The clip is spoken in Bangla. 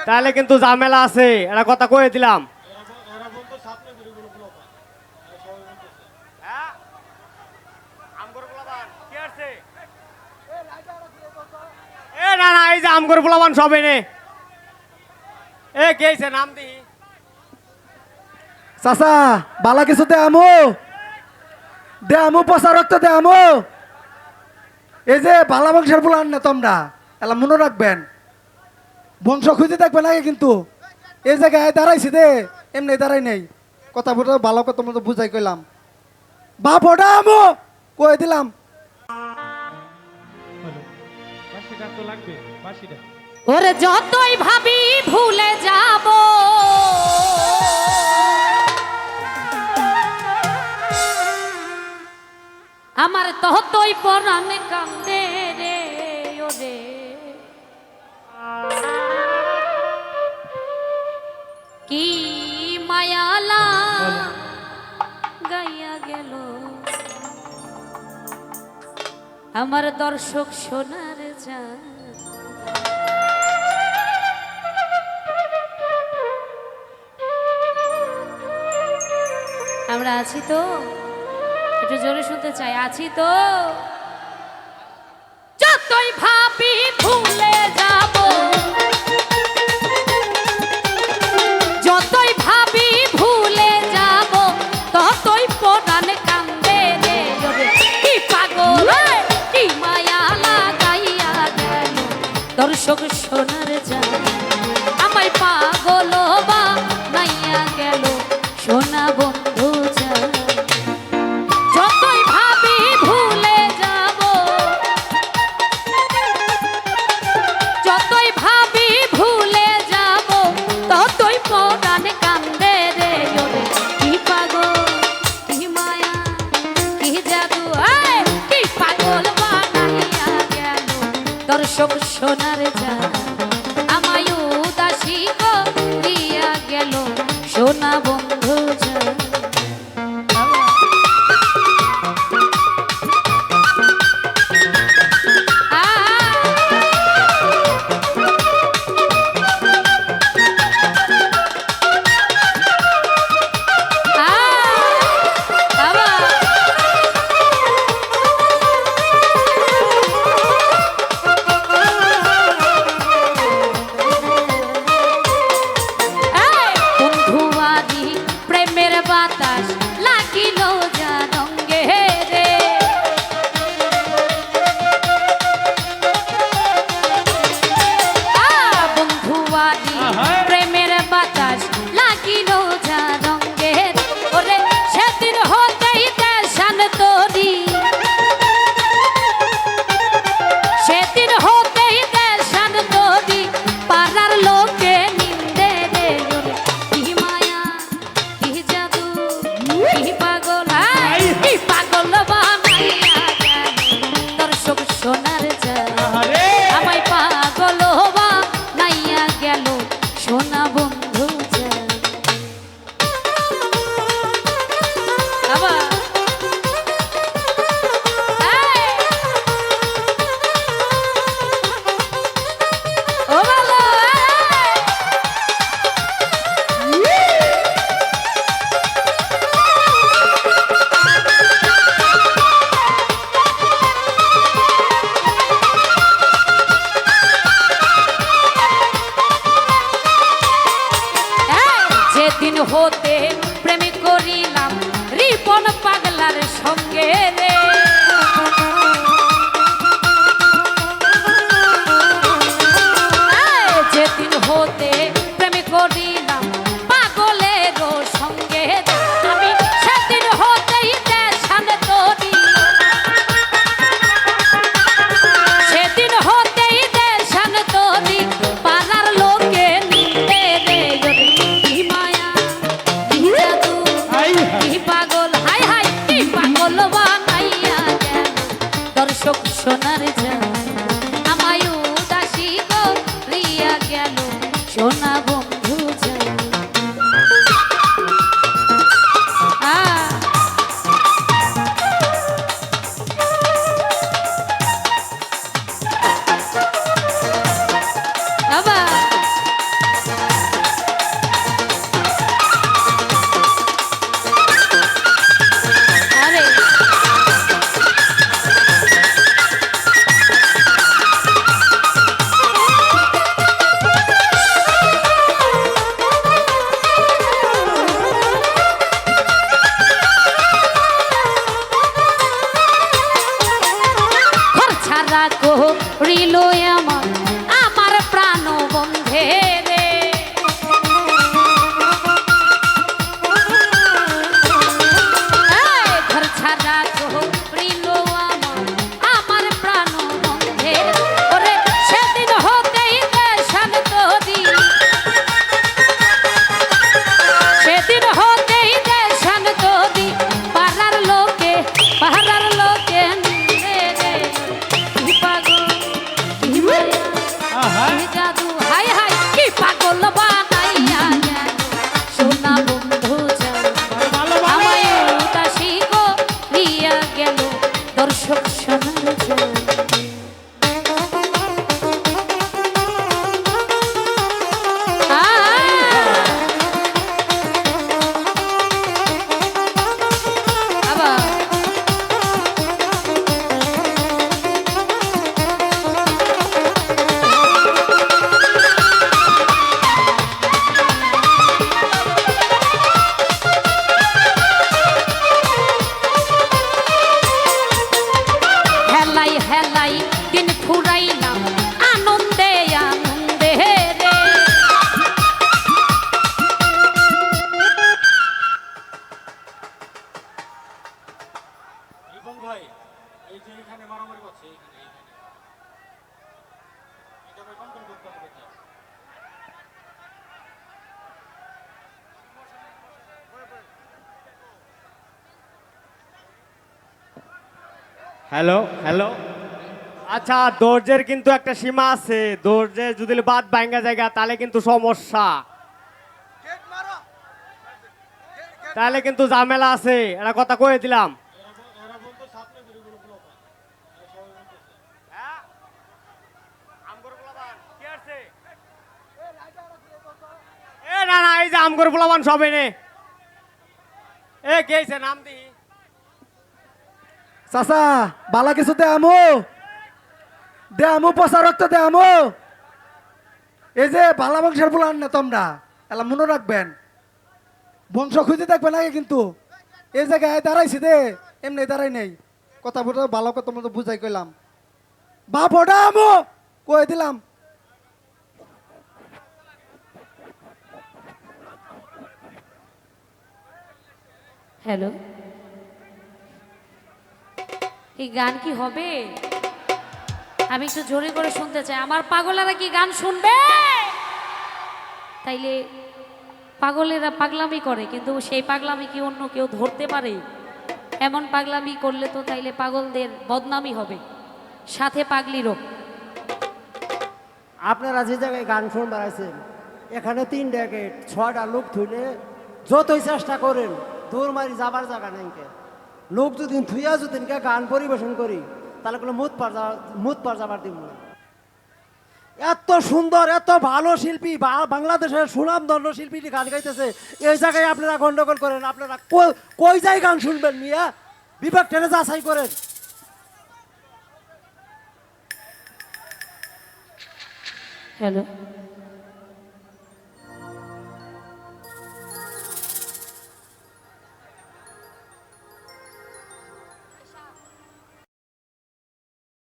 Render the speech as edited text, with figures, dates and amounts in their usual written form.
তাহলে কিন্তু ঝামেলা আছে, এটা কথা কয়ে দিলাম। না না, এই যে আমগর পোলাবান সব এনে এ গেছে নাম দি চাচা বালা কিছু দেয়ামু পচা রক্ত দেয়ামু। এই যে বালা বংশের পোলান না তোমরা, এলা মনে রাখবেন, বংশ খুঁজে দেখবেন আগে কিন্তু। এই জায়গায় দাঁড়াইছি দে, এমনি দাঁড়াই নেই। কথা বলতে ভালো কথা মতো বুঝাই কইলাম। বাপ ওটা আমু কয়ে দিলাম। ওরে যতই ভাবি ভুলে যাব, আমার ততই পরাণ কান্দে রে ওরে। কি মায়ালা গাইয়া গেল আমার দর্শক সোনার জান। আমরা আছি তো, একটু জোরে শুনতে চাই, আছি তো। যতই ভাবি ভুলে যাব, যতই ভাবি ভুলে যাব, ততই পরাণ কান্দে রে ওরে। কি পাগল কি মায়া লাগাইয়া গেল দর্শক সোনার জান, আমায় পাগল বা নাইয়া গেল সোনা বন্ধু জান। যতই ভাবি ভুলে যাব, যতই ভাবি ভুলে যাব, ততই পরাণ কান্দে রে ওরে। কি পাগল কি মায়া কি জাদু, কি পাগল বানাইয়া গেল দর্শক সোনার জান, আমায় উদাসী করিয়া গেল সোনা বন্ধু জান। বাতাস লাগিল জানঙ্গে রে, বন্ধুয়ারি প্রেমের বাতাস লাগিল জানঙ্গে ওরে। সেদিন হতেই দেশান তোরি, সেদিন হতেই দেশান তোরি, পাড়ার লোকে নিন্দে রে ওরে। কি মায়া কি জাদু কি পাগল, কি পাগল বানাইয়া গেল দর্শক সোনার জান, আমায় পাগল বানাইয়া গেল সোনা বন্ধু জান। ও ভালো যেদিন হতে প্রেম করিলাম রিপন পাগলার সঙ্গে রে, যেদিন হতে প্রেম করিলাম পাগলের সঙ্গে, আমি সেদিন হতেই দেশান তোরি, সেদিন হতেই দেশান তোরি, পাড়ার লোকে নিন্দে রে ওরে। কি মায়া কি জাদু কি পাগল, হাই হাই কি পাগল বানাইয়া গেল দর্শক সোনার জান, আমায় উদাসী করিয়া গেল সোনা বন্ধু জান। Hello hello. আচ্ছা, ধৈর্যের কিন্তু একটা সীমা আছে। ধৈর্যের যদি বাদ ভাঙ্গা জায়গা তাহলে কিন্তু সমস্যা, তাহলে কিন্তু ঝামেলা আছে, এটা কথা কয়ে দিলাম। এ না না, এই যে আমগর পোলাবান সবে নে। এ গেছে নাম দি। চাচা বালা কিছু দে আমু পচা রক্ত দে আমু। এই যে বালা বংশের পোলা না তোমরা, এলা মনে রাখবেন, বংশ খুঁজে দেখবেন আগে কিন্তু। এই জায়গায় দাঁড়াইছি দে, এমনি দাঁড়াই নেই। কথা বলতে ভালো কথা মতো বুঝাই কইলাম। বাপ ওটা আমু কয়ে দিলাম। হ্যালো, এই গান কি হবে? আমি একটু জোরে করে শুনতে চাই। আমার পাগলেরা কি গান শুনবে? তাইলে পাগলেরা পাগলামি করে, কিন্তু সেই পাগলামি কি অন্য কেউ ধরতে পারে? এমন পাগলামি করলে তো তাইলে পাগলদের বদনামি হবে, সাথে পাগলিরও। আপনারা যে জায়গায় গান শুনবার আছেন, এখানে 3টা গেট, 6টা লোক থুইলে যতই চেষ্টা করেন দৌড় মারি যাবার জায়গা নেই। লোক যদি থুইয়া যদি গান পরিবেশন করি তাহলে কোনো মুত পার যাবার দিব না। এত সুন্দর এত ভালো শিল্পী, বাংলাদেশের সুনামধন্য শিল্পী গান গাইতেছে, এই জায়গায় আপনারা গন্ডগোল করেন। আপনারা কই যাই গান শুনবেন মিয়া? বিভাগ টেনে যাচাই করেন। হ্যালো,